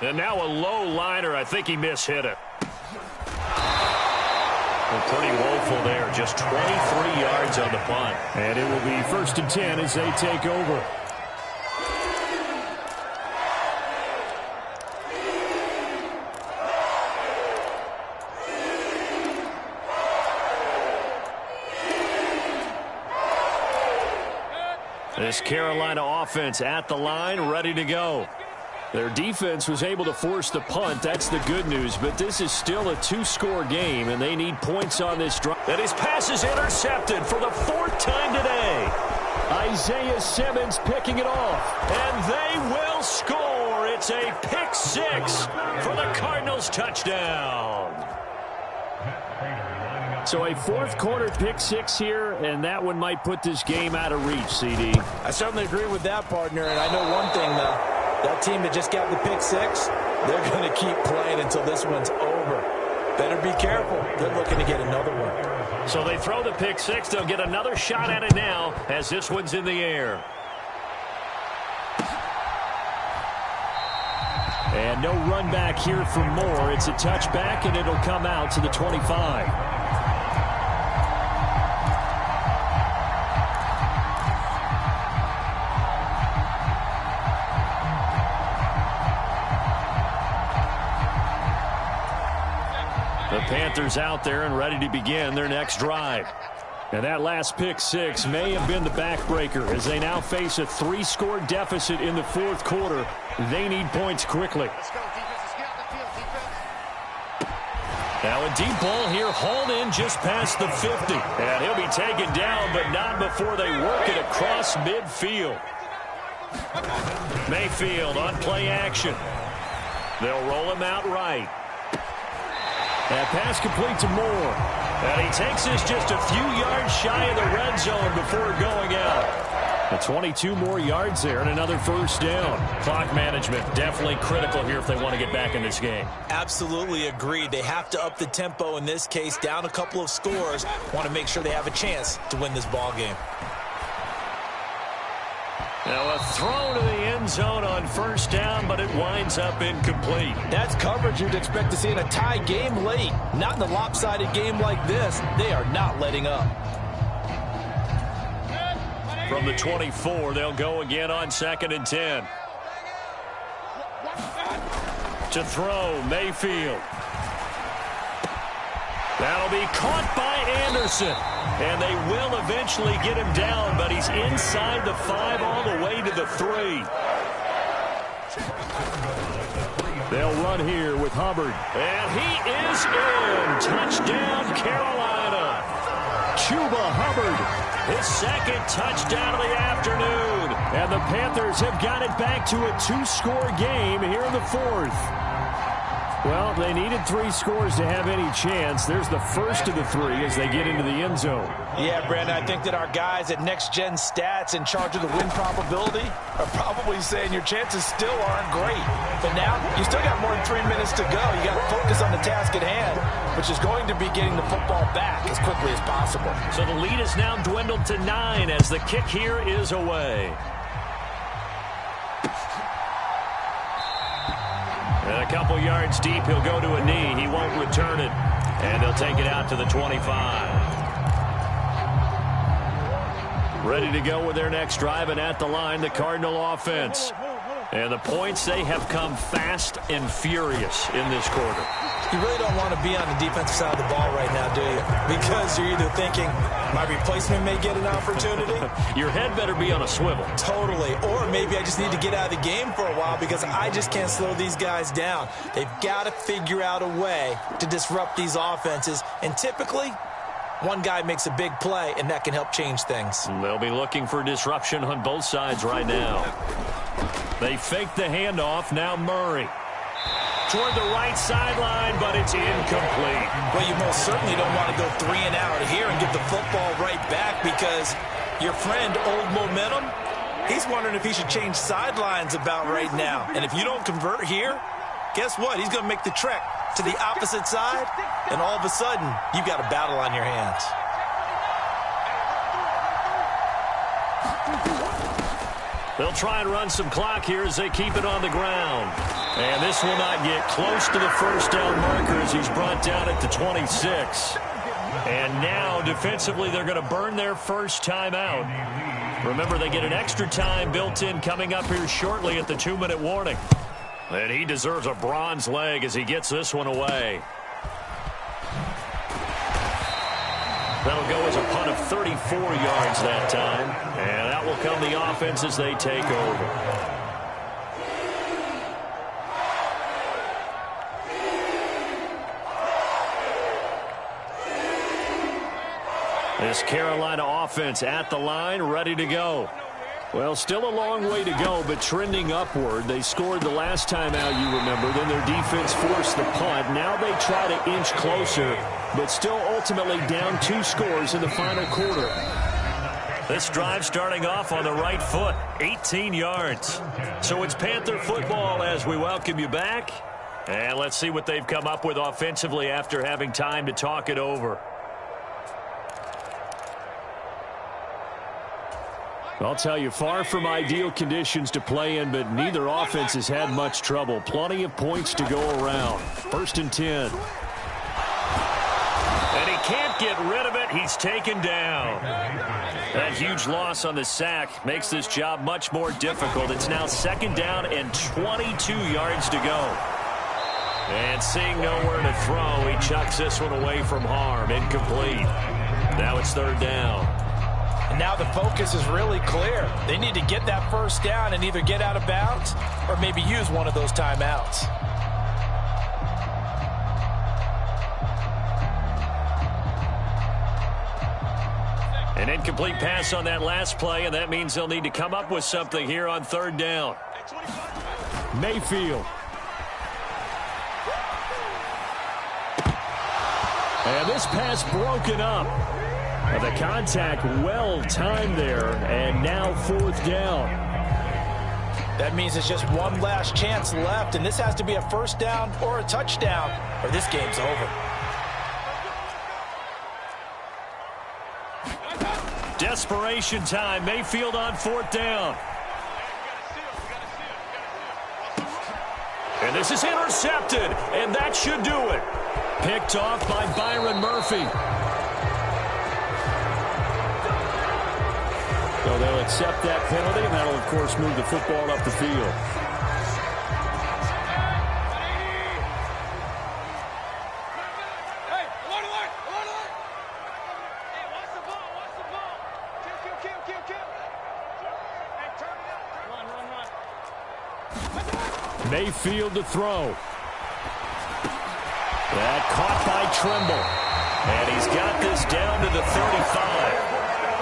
And now a low liner. I think he mishit it. Well, pretty woeful there. Just 23 yards on the punt. And it will be 1st and 10 as they take over. This Carolina offense at the line, ready to go. Their defense was able to force the punt. That's the good news. But this is still a 2-score game, and they need points on this drive. And his pass is intercepted for the 4th time today. Isaiah Simmons picking it off. And they will score. It's a pick-6 for the Cardinals touchdown. So a fourth quarter pick six here, and that one might put this game out of reach, CD. I certainly agree with that, partner, and I know one thing, though. That team that just got the pick six, they're going to keep playing until this one's over. Better be careful. They're looking to get another one. So they throw the pick six. They'll get another shot at it now as this one's in the air. And no run back here for more. It's a touchback, and it'll come out to the 25. The Panthers out there and ready to begin their next drive. And that last pick six may have been the backbreaker as they now face a 3-score deficit in the fourth quarter. They need points quickly. Let's go, defense. Let's get out the field, defense. Now a deep ball here, hauled in just past the 50. And he'll be taken down, but not before they work it across midfield. Mayfield on play action. They'll roll him out right. That pass complete to Moore. And he takes this just a few yards shy of the red zone before going out. The 22 more yards there and another first down. Clock management definitely critical here if they want to get back in this game. Absolutely agreed. They have to up the tempo in this case, down a couple of scores. Want to make sure they have a chance to win this ball game. Now a throw to the end zone on first down, but it winds up incomplete. That's coverage you'd expect to see in a tie game late. Not in a lopsided game like this. They are not letting up. From the 24, they'll go again on 2nd and 10. To throw, Mayfield. That'll be caught by Anderson. And they will eventually get him down, but he's inside the 5 all the way to the 3. They'll run here with Hubbard. And he is in. Touchdown, Carolina. Chuba Hubbard, his second touchdown of the afternoon. And the Panthers have got it back to a 2-score game here in the fourth. Well, they needed 3 scores to have any chance. There's the first of the 3 as they get into the end zone. Yeah, Brandon, I think that our guys at Next Gen Stats in charge of the win probability are probably saying your chances still aren't great. But now, you still got more than 3 minutes to go. You got to focus on the task at hand, which is going to be getting the football back as quickly as possible. So the lead is now dwindled to 9 as the kick here is away. And a couple yards deep, he'll go to a knee. He won't return it. And they'll take it out to the 25. Ready to go with their next drive, and at the line, the Cardinal offense. And the points, they have come fast and furious in this quarter. You really don't want to be on the defensive side of the ball right now, do you? Because you're either thinking, my replacement may get an opportunity. Your head better be on a swivel. Totally. Or maybe I just need to get out of the game for a while because I just can't slow these guys down. They've got to figure out a way to disrupt these offenses. And typically, one guy makes a big play, and that can help change things. They'll be looking for disruption on both sides right now. They fake the handoff. Now Murray. Toward the right sideline, but it's incomplete. Well, you most certainly don't want to go 3 and out here and give the football right back because your friend, Old Momentum, he's wondering if he should change sidelines about right now. And if you don't convert here, guess what? He's going to make the trek to the opposite side, and all of a sudden, you've got a battle on your hands. They'll try and run some clock here as they keep it on the ground. And this will not get close to the first down marker as he's brought down at the 26. And now, defensively, they're going to burn their first time out. Remember, they get an extra time built in coming up here shortly at the 2-minute warning. And he deserves a bronze leg as he gets this one away. That'll go as a punt of 34 yards that time. And that will come the offense as they take over. This Carolina offense at the line, ready to go. Well, still a long way to go, but trending upward. They scored the last time out, you remember. Then their defense forced the punt. Now they try to inch closer, but still ultimately down 2 scores in the final quarter. This drive starting off on the right foot, 18 yards. So it's Panther football as we welcome you back. And let's see what they've come up with offensively after having time to talk it over. I'll tell you, far from ideal conditions to play in, but neither offense has had much trouble. Plenty of points to go around. 1st and 10. And he can't get rid of it. He's taken down. That huge loss on the sack makes this job much more difficult. It's now 2nd down and 22 yards to go. And seeing nowhere to throw, he chucks this one away from harm. Incomplete. Now it's 3rd down. And now the focus is really clear. They need to get that 1st down and either get out of bounds or maybe use one of those timeouts. An incomplete pass on that last play, and that means they'll need to come up with something here on 3rd down. Mayfield. And this pass broken up. The contact well timed there, and now 4th down. That means it's just one last chance left, and this has to be a 1st down or a touchdown, or this game's over. Desperation time. Mayfield on 4th down. And this is intercepted, and that should do it. Picked off by Byron Murphy. So they'll accept that penalty, and that'll, of course, move the football up the field. Mayfield to throw. That caught by Trimble. And he's got this down to the 35.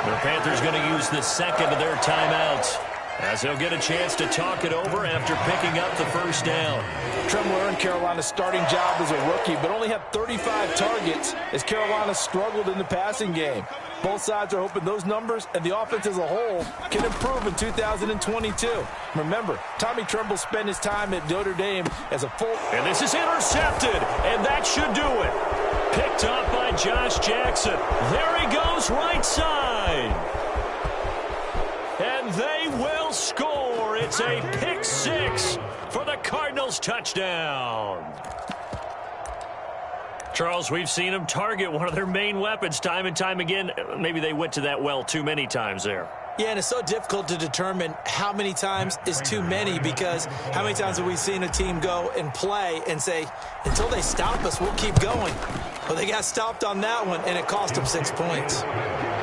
The Panthers going to use the 2nd of their timeouts as they'll get a chance to talk it over after picking up the 1st down. Trimble earned Carolina's starting job as a rookie, but only had 35 targets as Carolina struggled in the passing game. Both sides are hoping those numbers and the offense as a whole can improve in 2022. Remember, Tommy Trimble spent his time at Notre Dame as a full... And this is intercepted, and that should do it. Picked up by Josh Jackson. There he goes, right side. And they will score. It's a pick 6 for the Cardinals touchdown. Charles, we've seen them target one of their main weapons time and time again. Maybe they went to that well too many times there. Yeah, and it's so difficult to determine how many times is too many, because how many times have we seen a team go and play and say, until they stop us, we'll keep going. Well, they got stopped on that one, and it cost them 6 points.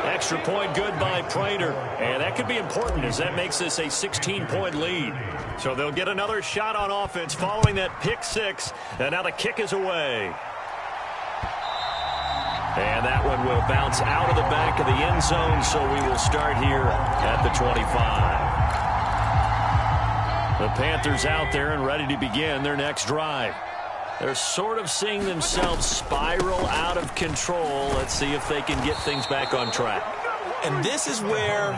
Extra point good by Prater, and that could be important as that makes this a 16-point lead. So they'll get another shot on offense following that pick 6, and now the kick is away. And that one will bounce out of the back of the end zone, so we will start here at the 25. The Panthers out there and ready to begin their next drive. They're sort of seeing themselves spiral out of control. Let's see if they can get things back on track. And this is where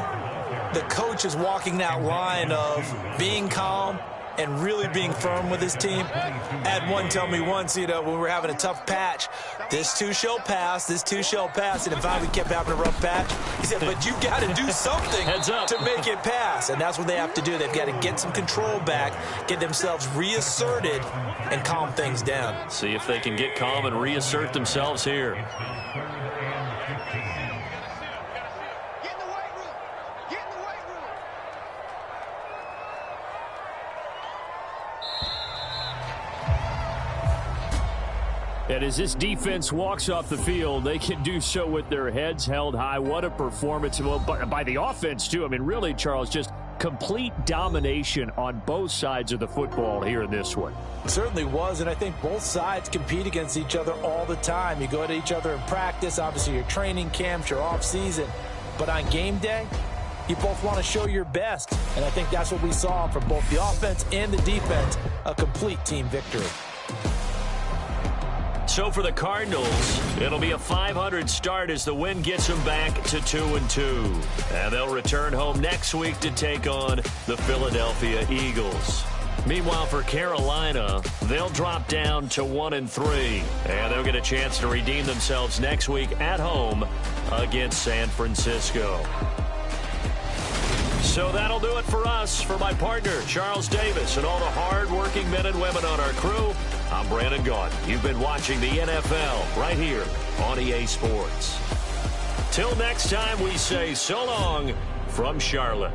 the coach is walking that line of being calm and really being firm with his team. Had one tell me once, when we were having a tough patch, this too shall pass, this too shall pass. And if we kept having a rough patch, he said, but you got to do something to make it pass. And that's what they have to do. They've got to get some control back, get themselves reasserted, and calm things down. See if they can get calm and reassert themselves here. And as this defense walks off the field, they can do so with their heads held high. What a performance by the offense, too. I mean, really, Charles, just complete domination on both sides of the football here in this one. It certainly was, and I think both sides compete against each other all the time. You go to each other in practice, obviously your training camps, your off-season. But on game day, you both want to show your best. And I think that's what we saw from both the offense and the defense, a complete team victory. So for the Cardinals, it'll be a .500 start as the win gets them back to 2-2. And they'll return home next week to take on the Philadelphia Eagles. Meanwhile, for Carolina, they'll drop down to 1-3. And they'll get a chance to redeem themselves next week at home against San Francisco. So that'll do it for us. For my partner, Charles Davis, and all the hard-working men and women on our crew, I'm Brandon Gaudin. You've been watching the NFL right here on EA Sports. Till next time, we say so long from Charlotte.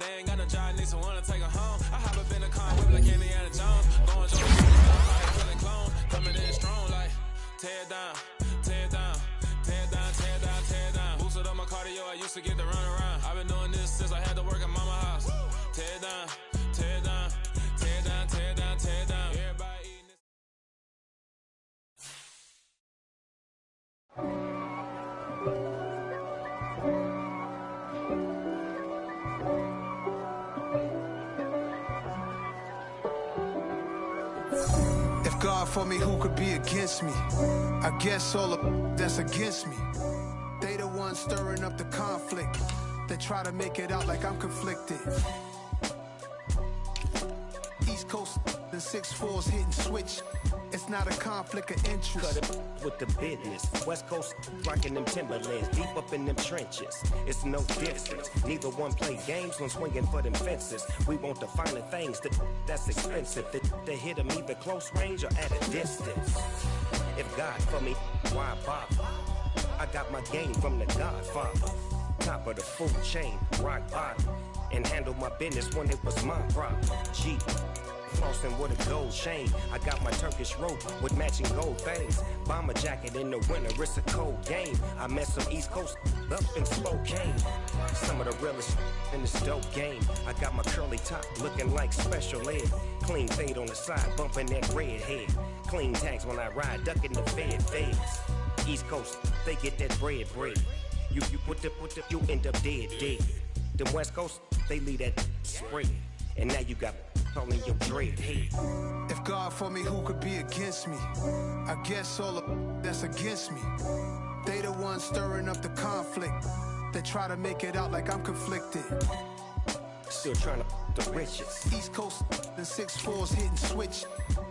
They ain't got no job, need someone to take her home. I hop up in the car, whip like Indiana Jones. Going to the clone, coming in strong like tear down, tear down, tear down, tear down, tear down. Boosted up my cardio, I used to get to run around. I've been doing this since I had to work at mama house. Tear down, tear down, tear down, tear down, tear down. Everybody eating this. God for me, who could be against me? I guess all of that's against me. They the ones stirring up the conflict. They try to make it out like I'm conflicted. East Coast and 6'4's hitting switch. It's not a conflict of interest. Cut it with the business. West Coast rocking them Timberlands, deep up in them trenches. It's no difference. Neither one play games when swinging for them fences. We want the finer things that's expensive. They hit them either close range or at a distance. If God for me, why bother? I got my game from the Godfather. Top of the food chain, rock bottom. And handle my business when it was my problem. G. Flossing with a gold chain. I got my Turkish rope with matching gold things. Bomber jacket in the winter, it's a cold game. I met some East Coast up in Spokane. Some of the realest in this dope game. I got my curly top looking like special ed. Clean fade on the side, bumping that red head. Clean tags when I ride, ducking the feds. East Coast, they get that bread. You you end up dead. Them West Coast, they leave that spray. And now you got all in your dread head. If God for me, who could be against me? I guess all of that's against me. They the ones stirring up the conflict. They try to make it out like I'm conflicted. Still trying to the riches. East Coast and 6'4's hitting switch.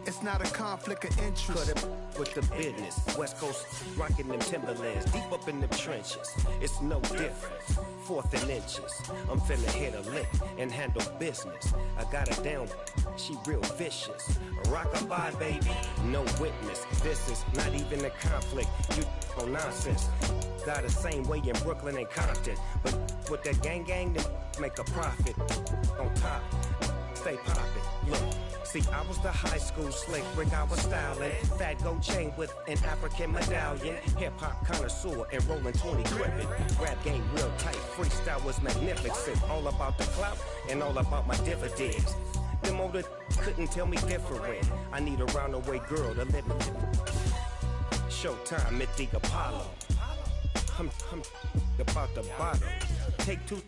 It's not a conflict of interest. Cut it with the business. West Coast rocking them Timberlands, deep up in them trenches. It's no difference. 4th and inches. I'm finna hit a lick and handle business. I got her down, she real vicious. Rock-a-bye, baby, no witness. This is not even a conflict. You on nonsense. Got the same way in Brooklyn and Compton. But with that gang, they make a profit. On top, stay poppin'. Look. See, I was the high school slick Rick, I was styling. Fat gold chain with an African medallion. Hip-hop connoisseur and rolling 20 gripping. Rap game real tight, freestyle was magnificent. All about the clout and all about my dividends. Them older couldn't tell me different. I need a roundaway girl to let me. Showtime at the Apollo. I'm about the bottle. Take 2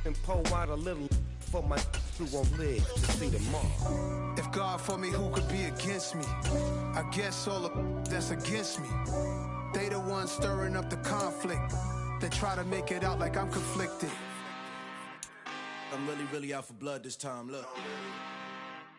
and pour out a little for my who won't live to see tomorrow. If God for me, who could be against me? I guess all of that's against me. They the ones stirring up the conflict. They try to make it out like I'm conflicted. I'm really out for blood this time, look.